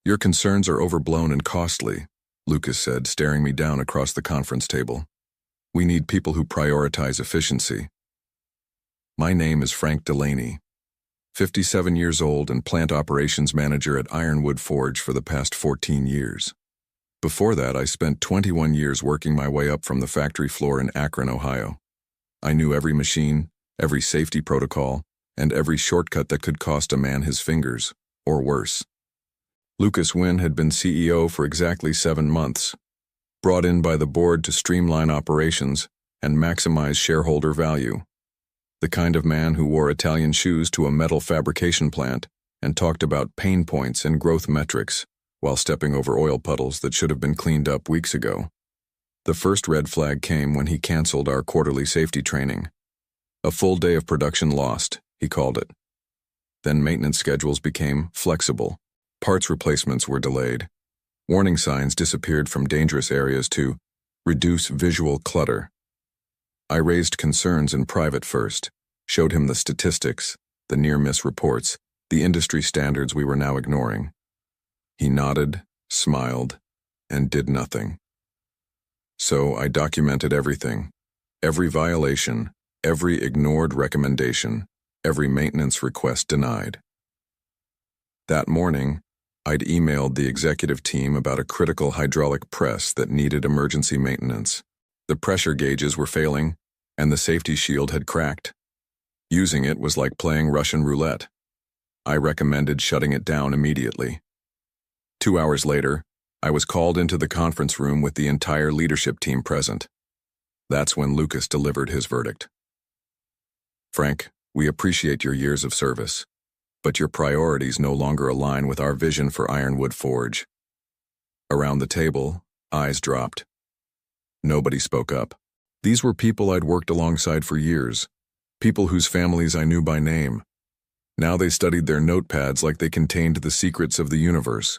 "Your concerns are overblown and costly," Lucas said, staring me down across the conference table. "We need people who prioritize efficiency." My name is Frank Delaney, 57 years old and plant operations manager at Ironwood Forge for the past 14 years. Before that, I spent 21 years working my way up from the factory floor in Akron, Ohio. I knew every machine, every safety protocol, and every shortcut that could cost a man his fingers, or worse. Lucas Wynn had been CEO for exactly 7 months, brought in by the board to streamline operations and maximize shareholder value. The kind of man who wore Italian shoes to a metal fabrication plant and talked about pain points and growth metrics while stepping over oil puddles that should have been cleaned up weeks ago. The first red flag came when he canceled our quarterly safety training. A full day of production lost, he called it. Then maintenance schedules became flexible. Parts replacements were delayed. Warning signs disappeared from dangerous areas to reduce visual clutter. I raised concerns in private first, showed him the statistics, the near-miss reports, the industry standards we were now ignoring. He nodded, smiled, and did nothing. So I documented everything, every violation, every ignored recommendation, every maintenance request denied. That morning, I'd emailed the executive team about a critical hydraulic press that needed emergency maintenance. The pressure gauges were failing, and the safety shield had cracked. Using it was like playing Russian roulette. I recommended shutting it down immediately. 2 hours later, I was called into the conference room with the entire leadership team present. That's when Lucas delivered his verdict. "Frank, we appreciate your years of service, but your priorities no longer align with our vision for Ironwood Forge." Around the table, eyes dropped. Nobody spoke up. These were people I'd worked alongside for years, people whose families I knew by name. Now they studied their notepads like they contained the secrets of the universe.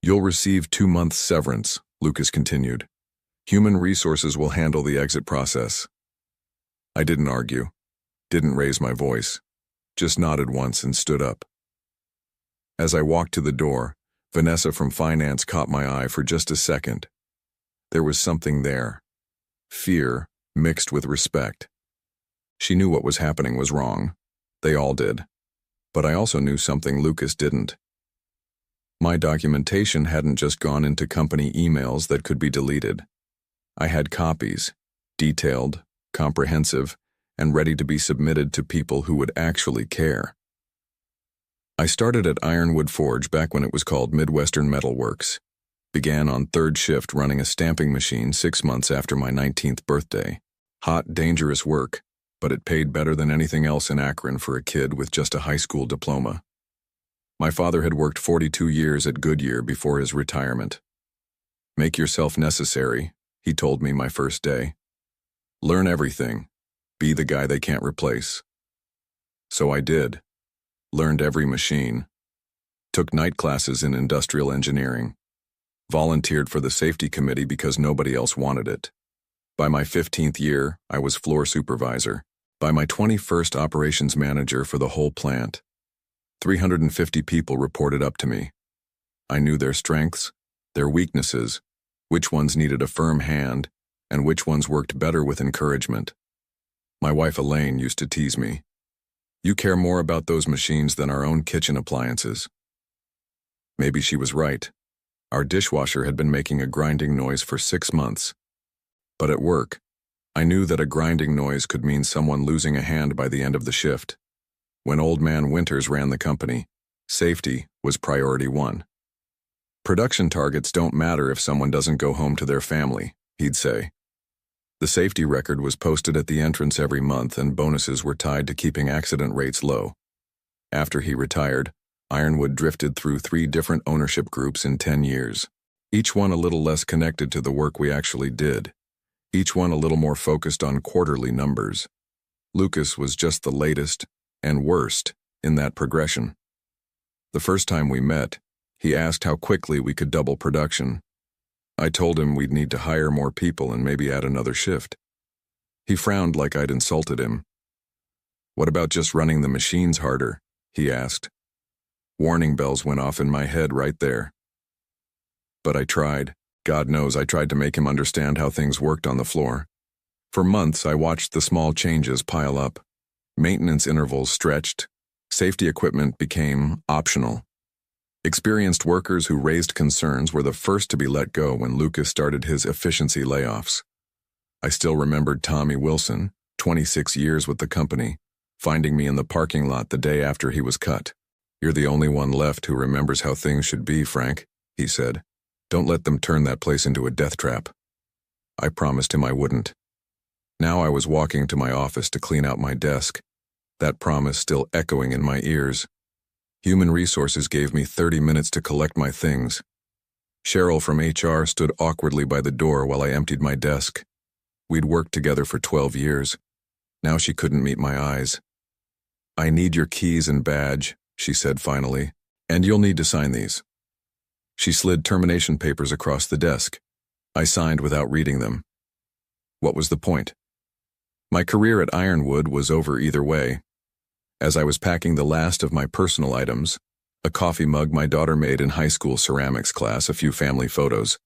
"You'll receive 2 months severance," Lucas continued. "Human resources will handle the exit process." I didn't argue, didn't raise my voice, just nodded once and stood up. As I walked to the door, Vanessa from finance caught my eye for just a second. There was something there. Fear mixed with respect. She knew what was happening was wrong. They all did. But I also knew something Lucas didn't. My documentation hadn't just gone into company emails that could be deleted. I had copies, detailed, comprehensive, and ready to be submitted to people who would actually care. I started at Ironwood Forge back when it was called Midwestern Metal Works. Began on third shift running a stamping machine 6 months after my 19th birthday. Hot, dangerous work, but it paid better than anything else in Akron for a kid with just a high school diploma. My father had worked 42 years at Goodyear before his retirement. "Make yourself necessary," he told me my first day. "Learn everything. Be the guy they can't replace." So I did. Learned every machine. Took night classes in industrial engineering. Volunteered for the safety committee because nobody else wanted it. By my 15th year, I was floor supervisor. By my 21st, operations manager for the whole plant. 350 people reported up to me. I knew their strengths, their weaknesses, which ones needed a firm hand, and which ones worked better with encouragement. My wife Elaine used to tease me. "You care more about those machines than our own kitchen appliances." Maybe she was right. Our dishwasher had been making a grinding noise for 6 months. But at work, I knew that a grinding noise could mean someone losing a hand by the end of the shift. When Old Man Winters ran the company, safety was priority 1. "Production targets don't matter if someone doesn't go home to their family," he'd say. The safety record was posted at the entrance every month, and bonuses were tied to keeping accident rates low. After he retired, Ironwood drifted through 3 different ownership groups in 10 years, each one a little less connected to the work we actually did, each one a little more focused on quarterly numbers. Lucas was just the latest and worst in that progression. The first time we met, he asked how quickly we could double production. I told him we'd need to hire more people and maybe add another shift. He frowned like I'd insulted him. "What about just running the machines harder?" he asked. Warning bells went off in my head right there. But I tried. God knows I tried to make him understand how things worked on the floor. For months, I watched the small changes pile up. Maintenance intervals stretched. Safety equipment became optional. Experienced workers who raised concerns were the first to be let go when Lucas started his efficiency layoffs. I still remembered Tommy Wilson, 26 years with the company, finding me in the parking lot the day after he was cut. "You're the only one left who remembers how things should be, Frank," he said. "Don't let them turn that place into a death trap." I promised him I wouldn't. Now I was walking to my office to clean out my desk, that promise still echoing in my ears. Human Resources gave me 30 minutes to collect my things. Cheryl from HR stood awkwardly by the door while I emptied my desk. We'd worked together for 12 years. Now she couldn't meet my eyes. "I need your keys and badge," she said finally, "and you'll need to sign these." She slid termination papers across the desk. I signed without reading them. What was the point? My career at Ironwood was over either way. As I was packing the last of my personal items, a coffee mug my daughter made in high school ceramics class, a few family photos,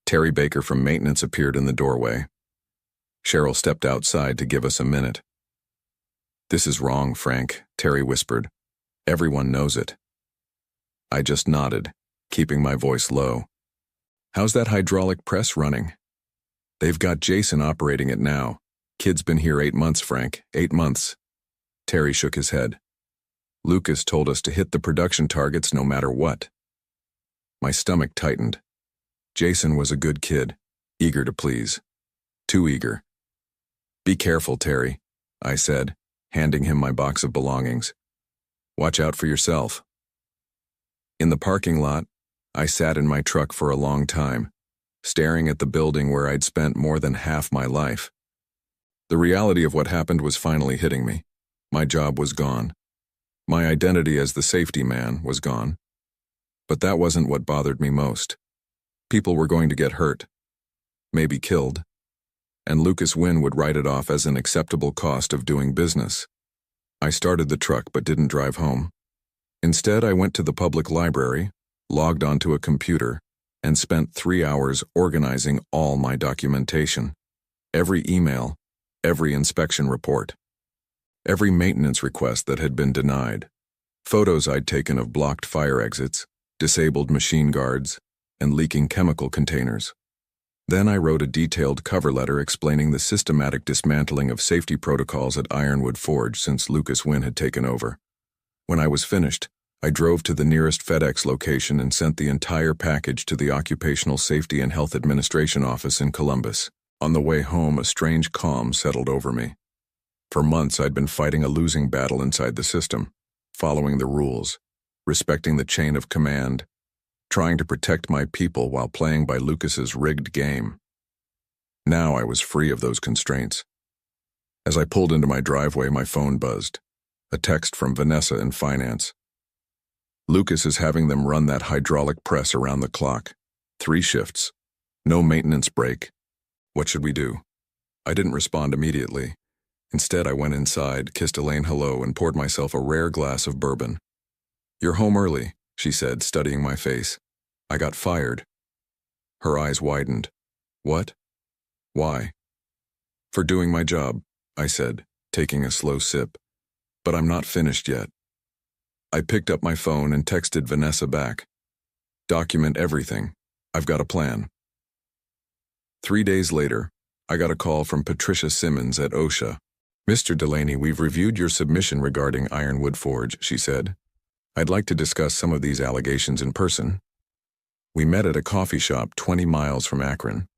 Terry Baker from maintenance appeared in the doorway. Cheryl stepped outside to give us a minute. "This is wrong, Frank," Terry whispered. "Everyone knows it." I just nodded, keeping my voice low. "How's that hydraulic press running?" "They've got Jason operating it now. Kid's been here 8 months, Frank, 8 months. Terry shook his head. "Lucas told us to hit the production targets no matter what." My stomach tightened. Jason was a good kid, eager to please. Too eager. "Be careful, Terry," I said, handing him my box of belongings. "Watch out for yourself." In the parking lot, I sat in my truck for a long time, staring at the building where I'd spent more than half my life. The reality of what happened was finally hitting me. My job was gone. My identity as the safety man was gone. But that wasn't what bothered me most. People were going to get hurt, maybe killed, and Lucas Wynn would write it off as an acceptable cost of doing business. I started the truck but didn't drive home. Instead, I went to the public library, logged onto a computer, and spent 3 hours organizing all my documentation. Every email, every inspection report, every maintenance request that had been denied, photos I'd taken of blocked fire exits, disabled machine guards, and leaking chemical containers. Then I wrote a detailed cover letter explaining the systematic dismantling of safety protocols at Ironwood Forge since Lucas Wynn had taken over. When I was finished, I drove to the nearest FedEx location and sent the entire package to the Occupational Safety and Health Administration office in Columbus. On the way home, a strange calm settled over me. For months, I'd been fighting a losing battle inside the system, following the rules, respecting the chain of command, trying to protect my people while playing by Lucas's rigged game. Now I was free of those constraints. As I pulled into my driveway, my phone buzzed. A text from Vanessa in finance. "Lucas is having them run that hydraulic press around the clock. 3 shifts. No maintenance break. What should we do?" I didn't respond immediately. Instead, I went inside, kissed Elaine hello, and poured myself a rare glass of bourbon. "You're home early," she said, studying my face. "I got fired." Her eyes widened. "What? Why?" "For doing my job," I said, taking a slow sip. "But I'm not finished yet." I picked up my phone and texted Vanessa back. "Document everything. I've got a plan." 3 days later, I got a call from Patricia Simmons at OSHA. "Mr. Delaney, we've reviewed your submission regarding Ironwood Forge," she said. "I'd like to discuss some of these allegations in person." We met at a coffee shop 20 miles from Akron.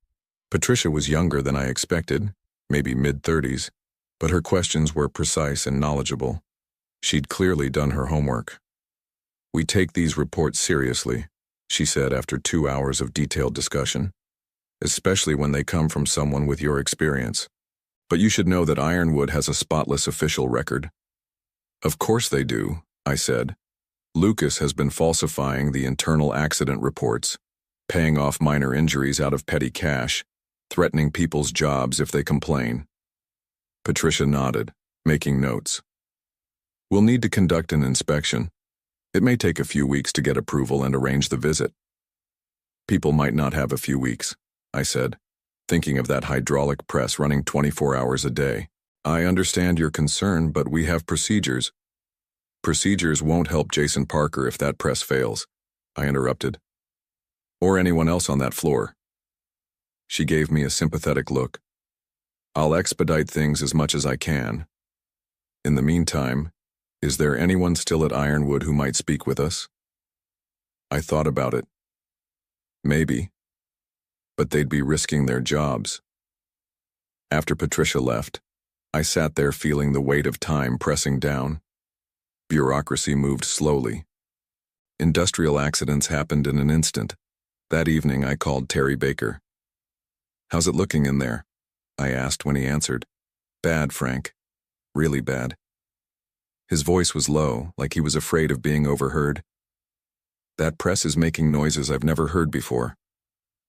Patricia was younger than I expected, maybe mid-30s, but her questions were precise and knowledgeable. She'd clearly done her homework. "We take these reports seriously," she said after 2 hours of detailed discussion, "especially when they come from someone with your experience. But you should know that Ironwood has a spotless official record." "Of course they do," I said. "Lucas has been falsifying the internal accident reports, paying off minor injuries out of petty cash, threatening people's jobs if they complain." Patricia nodded, making notes. "We'll need to conduct an inspection. It may take a few weeks to get approval and arrange the visit. People might not have a few weeks, I said, thinking of that hydraulic press running 24 hours a day. I understand your concern, but we have procedures. Procedures won't help Jason Parker if that press fails, I interrupted. Or anyone else on that floor. She gave me a sympathetic look. I'll expedite things as much as I can. In the meantime, is there anyone still at Ironwood who might speak with us? I thought about it. Maybe. But they'd be risking their jobs. After Patricia left, I sat there feeling the weight of time pressing down. Bureaucracy moved slowly. Industrial accidents happened in an instant. That evening I called Terry Baker. "How's it looking in there?" I asked when he answered. "Bad, Frank. Really bad." His voice was low, like he was afraid of being overheard. "That press is making noises I've never heard before.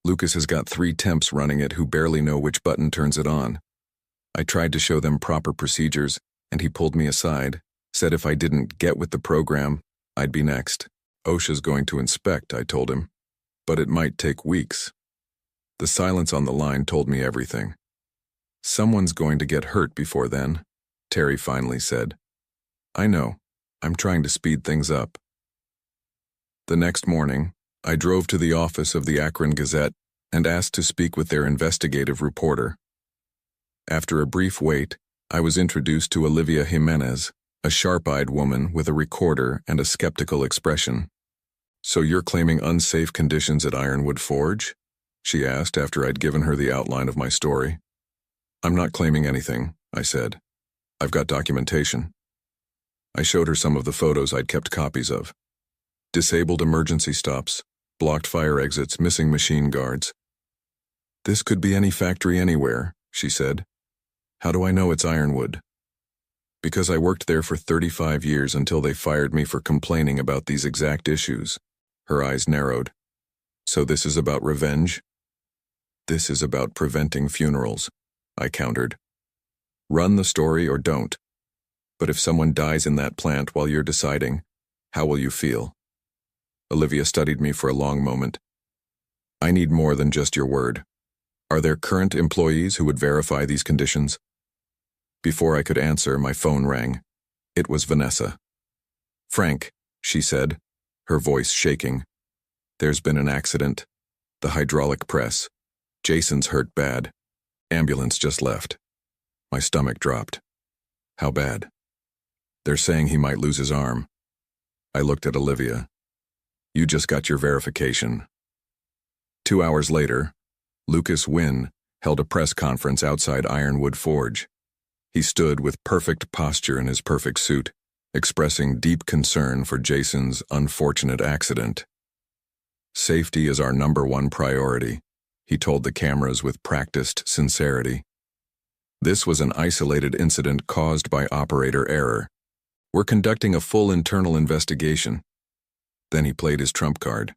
Lucas has got 3 temps running it who barely know which button turns it on. I tried to show them proper procedures, and he pulled me aside, said if I didn't get with the program, I'd be next. OSHA's going to inspect, I told him, but it might take weeks." The silence on the line told me everything. "Someone's going to get hurt before then," Terry finally said. "I know. I'm trying to speed things up." The next morning, I drove to the office of the Akron Gazette and asked to speak with their investigative reporter. After a brief wait, I was introduced to Olivia Jimenez, a sharp-eyed woman with a recorder and a skeptical expression. "So you're claiming unsafe conditions at Ironwood Forge?" she asked after I'd given her the outline of my story. "I'm not claiming anything," I said. "I've got documentation." I showed her some of the photos I'd kept copies of. Disabled emergency stops, blocked fire exits, missing machine guards. "This could be any factory anywhere," she said. "How do I know it's Ironwood?" "Because I worked there for 35 years until they fired me for complaining about these exact issues." Her eyes narrowed. "So this is about revenge?" "This is about preventing funerals," I countered. "Run the story or don't. But if someone dies in that plant while you're deciding, how will you feel?" Olivia studied me for a long moment. "I need more than just your word. Are there current employees who would verify these conditions?" Before I could answer, my phone rang. It was Vanessa. "Frank," she said, her voice shaking. "There's been an accident. The hydraulic press. Jason's hurt bad. Ambulance just left." My stomach dropped. "How bad?" "They're saying he might lose his arm." I looked at Olivia. "You just got your verification." 2 hours later, Lucas Wynn held a press conference outside Ironwood Forge. He stood with perfect posture in his perfect suit, expressing deep concern for Jason's unfortunate accident. "Safety is our #1 priority," he told the cameras with practiced sincerity. "This was an isolated incident caused by operator error. We're conducting a full internal investigation." Then he played his trump card.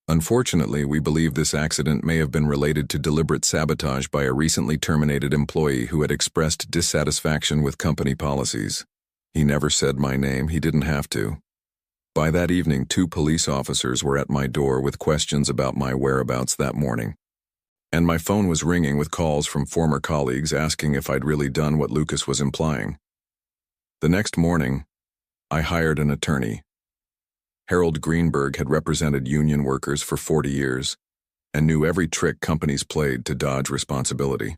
"Unfortunately, we believe this accident may have been related to deliberate sabotage by a recently terminated employee who had expressed dissatisfaction with company policies. He never said my name, he didn't have to. By that evening, 2 police officers were at my door with questions about my whereabouts that morning. And my phone was ringing with calls from former colleagues asking if I'd really done what Lucas was implying. The next morning, I hired an attorney. Harold Greenberg had represented union workers for 40 years and knew every trick companies played to dodge responsibility.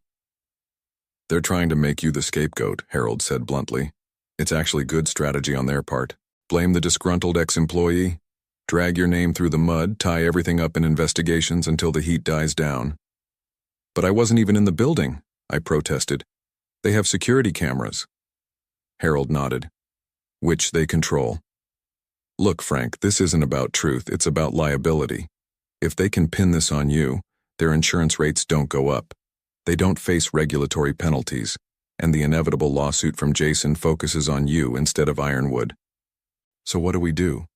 "They're trying to make you the scapegoat," Harold said bluntly. "It's actually good strategy on their part. Blame the disgruntled ex-employee, drag your name through the mud, tie everything up in investigations until the heat dies down." "But I wasn't even in the building," I protested. "They have security cameras." Harold nodded. "Which they control. Look, Frank, this isn't about truth, it's about liability. If they can pin this on you, their insurance rates don't go up. They don't face regulatory penalties, and the inevitable lawsuit from Jason focuses on you instead of Ironwood. So what do?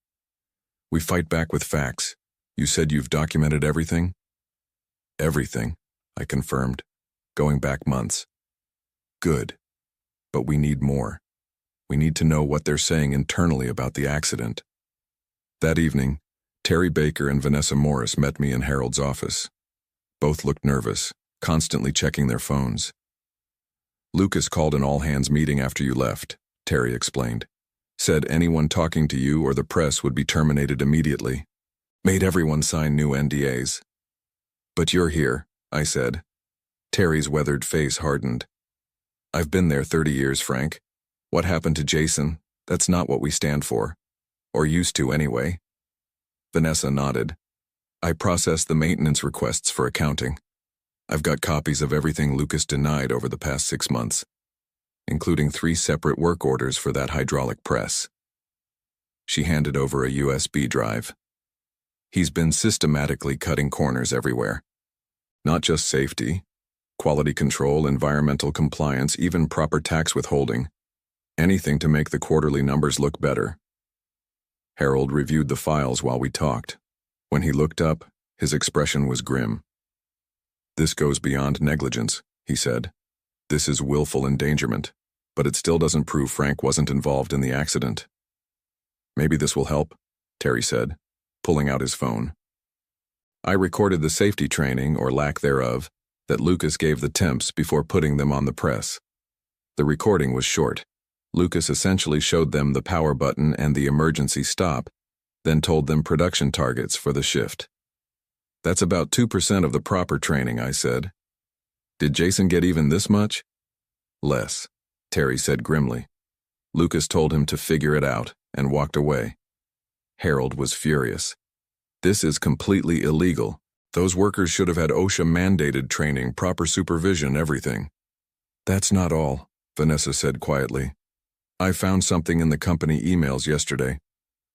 We fight back with facts. You said you've documented everything?" "Everything," I confirmed, going back months. "Good. But we need more. We need to know what they're saying internally about the accident." That evening, Terry Baker and Vanessa Morris met me in Harold's office. Both looked nervous, constantly checking their phones. Lucas called an all-hands meeting after you left, Terry explained. Said anyone talking to you or the press would be terminated immediately. Made everyone sign new NDAs. But you're here, I said. Terry's weathered face hardened. I've been there 30 years, Frank. What happened to Jason? That's not what we stand for. Or used to, anyway. Vanessa nodded. I processed the maintenance requests for accounting. I've got copies of everything Lucas denied over the past 6 months, including 3 separate work orders for that hydraulic press. She handed over a USB drive. He's been systematically cutting corners everywhere. Not just safety, quality control, environmental compliance, even proper tax withholding. Anything to make the quarterly numbers look better. Harold reviewed the files while we talked. When he looked up, his expression was grim. This goes beyond negligence, he said. This is willful endangerment, but it still doesn't prove Frank wasn't involved in the accident. Maybe this will help, Terry said, pulling out his phone. I recorded the safety training, or lack thereof, that Lucas gave the temps before putting them on the press. The recording was short. Lucas essentially showed them the power button and the emergency stop, then told them production targets for the shift. That's about 2% of the proper training, I said. Did Jason get even this much? Less, Terry said grimly. Lucas told him to figure it out and walked away. Harold was furious. This is completely illegal. Those workers should have had OSHA-mandated training, proper supervision, everything. That's not all, Vanessa said quietly. I found something in the company emails yesterday.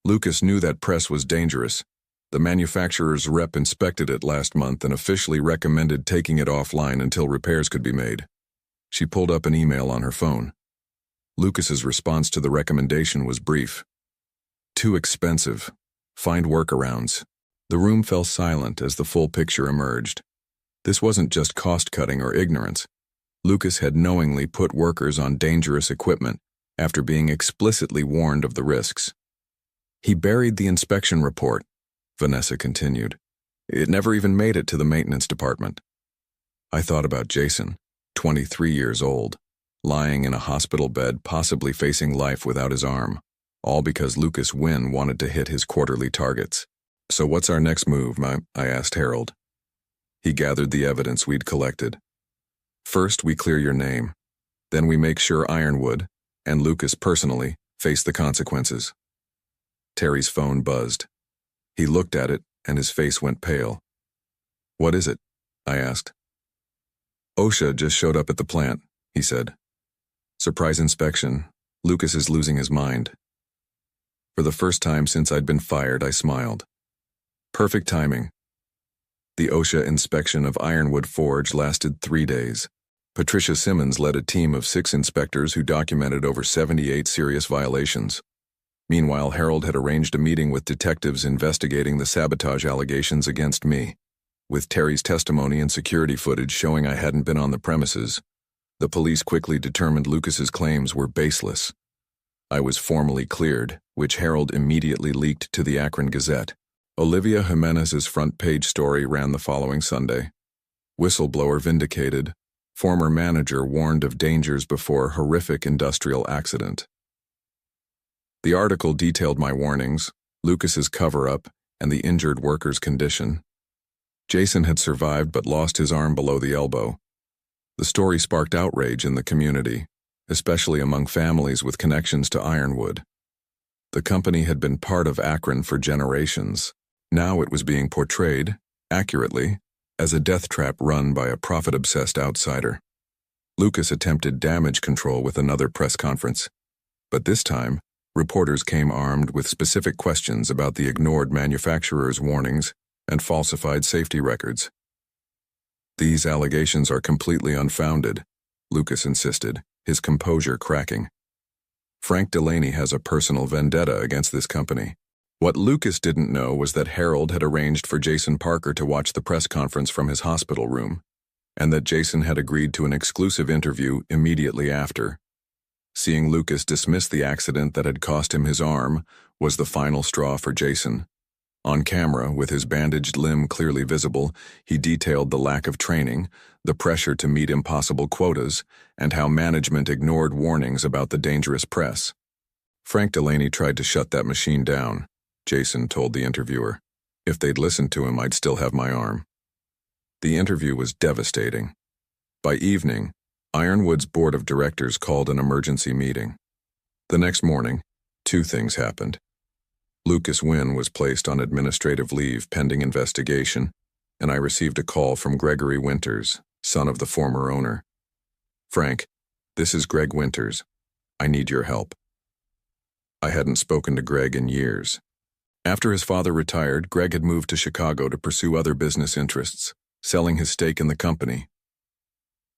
Lucas knew that press was dangerous. The manufacturer's rep inspected it last month and officially recommended taking it offline until repairs could be made. She pulled up an email on her phone. Lucas's response to the recommendation was brief. Too expensive. Find workarounds. The room fell silent as the full picture emerged. This wasn't just cost-cutting or ignorance. Lucas had knowingly put workers on dangerous equipment after being explicitly warned of the risks. He buried the inspection report, Vanessa continued. It never even made it to the maintenance department. I thought about Jason, 23 years old, lying in a hospital bed, possibly facing life without his arm, all because Lucas Wynn wanted to hit his quarterly targets. So what's our next move, I asked Harold. He gathered the evidence we'd collected. First, we clear your name. Then we make sure Ironwood, and Lucas personally, face the consequences. Terry's phone buzzed. He looked at it, and his face went pale. What is it? I asked. OSHA just showed up at the plant, he said. Surprise inspection. Lucas is losing his mind. For the first time since I'd been fired, I smiled. Perfect timing. The OSHA inspection of Ironwood Forge lasted 3 days. Patricia Simmons led a team of 6 inspectors who documented over 78 serious violations. Meanwhile, Harold had arranged a meeting with detectives investigating the sabotage allegations against me. With Terry's testimony and security footage showing I hadn't been on the premises, the police quickly determined Lucas's claims were baseless. I was formally cleared, which Harold immediately leaked to the Akron Gazette. Olivia Jimenez's front-page story ran the following Sunday. Whistleblower vindicated. Former manager warned of dangers before horrific industrial accident. The article detailed my warnings, Lucas's cover-up, and the injured worker's condition. Jason had survived but lost his arm below the elbow. The story sparked outrage in the community, especially among families with connections to Ironwood. The company had been part of Akron for generations. Now it was being portrayed, accurately, as a death trap run by a profit-obsessed outsider. Lucas attempted damage control with another press conference. But this time, reporters came armed with specific questions about the ignored manufacturer's warnings and falsified safety records. These allegations are completely unfounded, Lucas insisted, his composure cracking. Frank Delaney has a personal vendetta against this company. What Lucas didn't know was that Harold had arranged for Jason Parker to watch the press conference from his hospital room, and that Jason had agreed to an exclusive interview immediately after. Seeing Lucas dismiss the accident that had cost him his arm was the final straw for Jason. On camera, with his bandaged limb clearly visible, he detailed the lack of training, the pressure to meet impossible quotas, and how management ignored warnings about the dangerous press. Frank Delaney tried to shut that machine down, Jason told the interviewer. If they'd listened to him, I'd still have my arm. The interview was devastating. By evening, Ironwood's board of directors called an emergency meeting. The next morning, two things happened. Lucas Wynn was placed on administrative leave pending investigation, and I received a call from Gregory Winters, son of the former owner. Frank, this is Greg Winters. I need your help. I hadn't spoken to Greg in years. After his father retired, Greg had moved to Chicago to pursue other business interests, selling his stake in the company.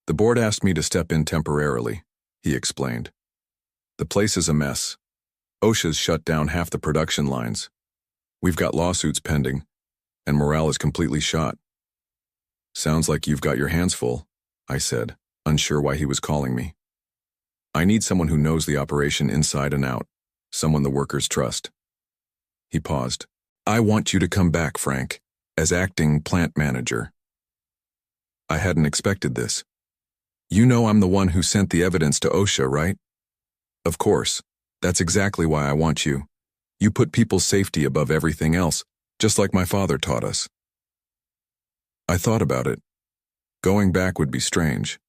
The board asked me to step in temporarily, he explained. The place is a mess. OSHA's shut down half the production lines. We've got lawsuits pending, and morale is completely shot. Sounds like you've got your hands full, I said, unsure why he was calling me. I need someone who knows the operation inside and out, someone the workers trust. He paused. I want you to come back, Frank, as acting plant manager. I hadn't expected this. You know I'm the one who sent the evidence to OSHA, right? Of course. That's exactly why I want you. You put people's safety above everything else, just like my father taught us. I thought about it. Going back would be strange.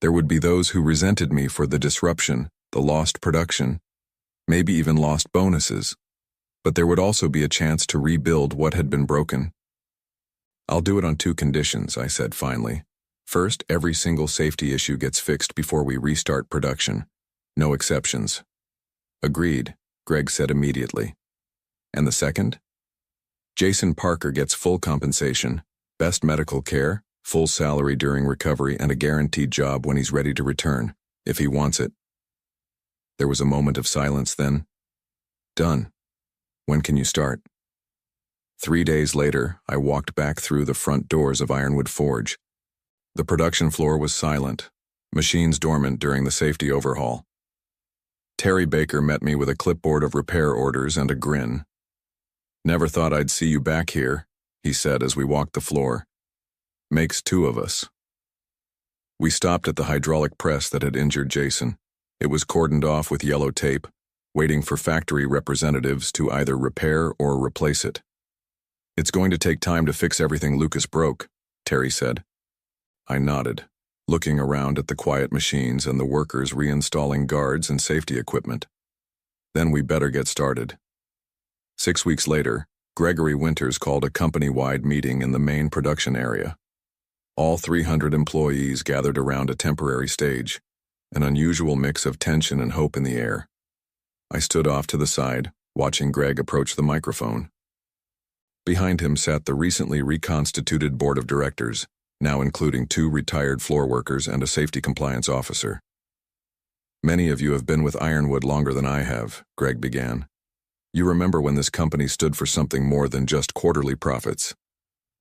There would be those who resented me for the disruption, the lost production, maybe even lost bonuses. But there would also be a chance to rebuild what had been broken. I'll do it on two conditions, I said finally. First, every single safety issue gets fixed before we restart production. No exceptions. Agreed, Greg said immediately. And the second? Jason Parker gets full compensation, best medical care, full salary during recovery, and a guaranteed job when he's ready to return, if he wants it. There was a moment of silence then. Done. When can you start? 3 days later, I walked back through the front doors of Ironwood Forge. The production floor was silent, machines dormant during the safety overhaul. Terry Baker met me with a clipboard of repair orders and a grin. Never thought I'd see you back here, he said as we walked the floor. Makes two of us. We stopped at the hydraulic press that had injured Jason. It was cordoned off with yellow tape, waiting for factory representatives to either repair or replace it. It's going to take time to fix everything Lucas broke, Terry said. I nodded, looking around at the quiet machines and the workers reinstalling guards and safety equipment. Then we better get started. 6 weeks later, Gregory Winters called a company-wide meeting in the main production area. All 300 employees gathered around a temporary stage, an unusual mix of tension and hope in the air. I stood off to the side, watching Greg approach the microphone. Behind him sat the recently reconstituted board of directors, now including 2 retired floor workers and a safety compliance officer. Many of you have been with Ironwood longer than I have, Greg began. You remember when this company stood for something more than just quarterly profits.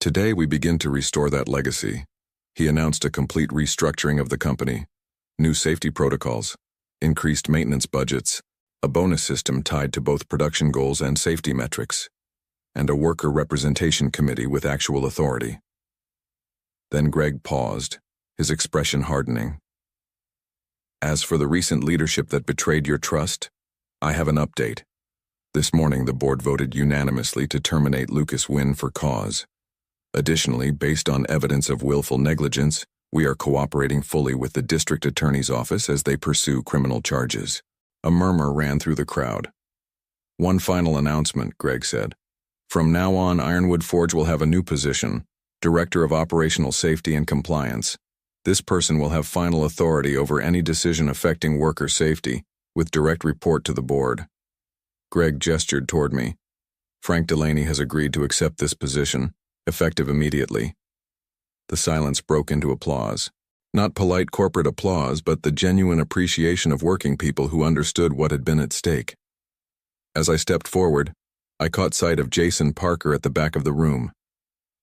Today we begin to restore that legacy. He announced a complete restructuring of the company, new safety protocols, increased maintenance budgets, a bonus system tied to both production goals and safety metrics, and a worker representation committee with actual authority. Then Greg paused, his expression hardening. As for the recent leadership that betrayed your trust, I have an update. This morning the board voted unanimously to terminate Lucas Wynn for cause. Additionally, based on evidence of willful negligence, we are cooperating fully with the district attorney's office as they pursue criminal charges. A murmur ran through the crowd. One final announcement, Greg said. From now on, Ironwood Forge will have a new position, Director of Operational Safety and Compliance. This person will have final authority over any decision affecting worker safety, with direct report to the board. Greg gestured toward me. Frank Delaney has agreed to accept this position, effective immediately. The silence broke into applause. Not polite corporate applause, but the genuine appreciation of working people who understood what had been at stake. As I stepped forward, I caught sight of Jason Parker at the back of the room.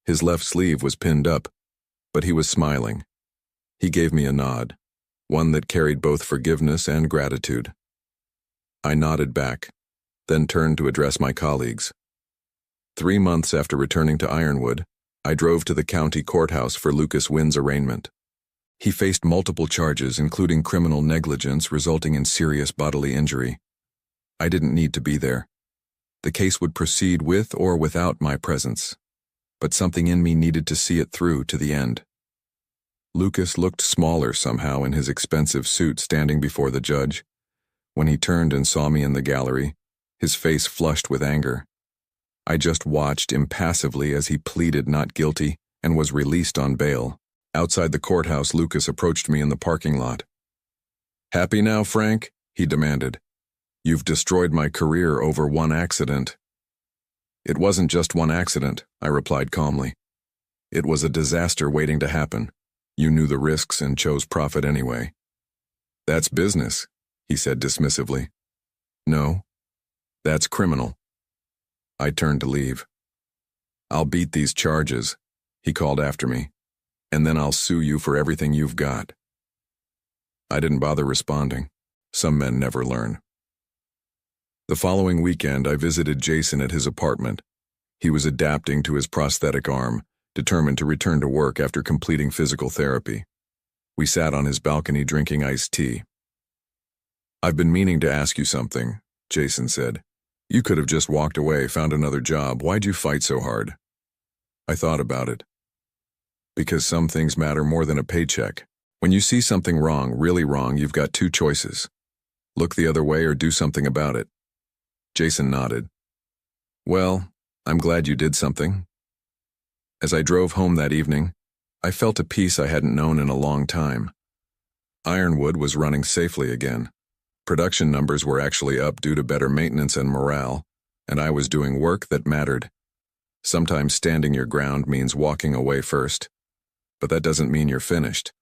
His left sleeve was pinned up, but he was smiling. He gave me a nod. one that carried both forgiveness and gratitude. I nodded back, then turned to address my colleagues. 3 months after returning to Ironwood, I drove to the county courthouse for Lucas Wynn's arraignment. He faced multiple charges, including criminal negligence resulting in serious bodily injury. I didn't need to be there. The case would proceed with or without my presence, but something in me needed to see it through to the end. Lucas looked smaller somehow in his expensive suit standing before the judge. When he turned and saw me in the gallery, his face flushed with anger. I just watched impassively as he pleaded not guilty and was released on bail. Outside the courthouse, Lucas approached me in the parking lot. "Happy now, Frank?" he demanded. "You've destroyed my career over one accident." "It wasn't just one accident," I replied calmly. "It was a disaster waiting to happen. You knew the risks and chose profit anyway." "That's business," he said dismissively. "No, that's criminal." I turned to leave. "I'll beat these charges," he called after me, "and then I'll sue you for everything you've got." I didn't bother responding. Some men never learn. The following weekend, I visited Jason at his apartment. He was adapting to his prosthetic arm, determined to return to work after completing physical therapy. We sat on his balcony drinking iced tea. "I've been meaning to ask you something," Jason said. "You could have just walked away, found another job. Why'd you fight so hard?" I thought about it. Because some things matter more than a paycheck. When you see something wrong, really wrong, you've got two choices. Look the other way or do something about it. Jason nodded. "Well, I'm glad you did something." As I drove home that evening, I felt a peace I hadn't known in a long time. Ironwood was running safely again. Production numbers were actually up due to better maintenance and morale, and I was doing work that mattered. Sometimes standing your ground means walking away first, but that doesn't mean you're finished.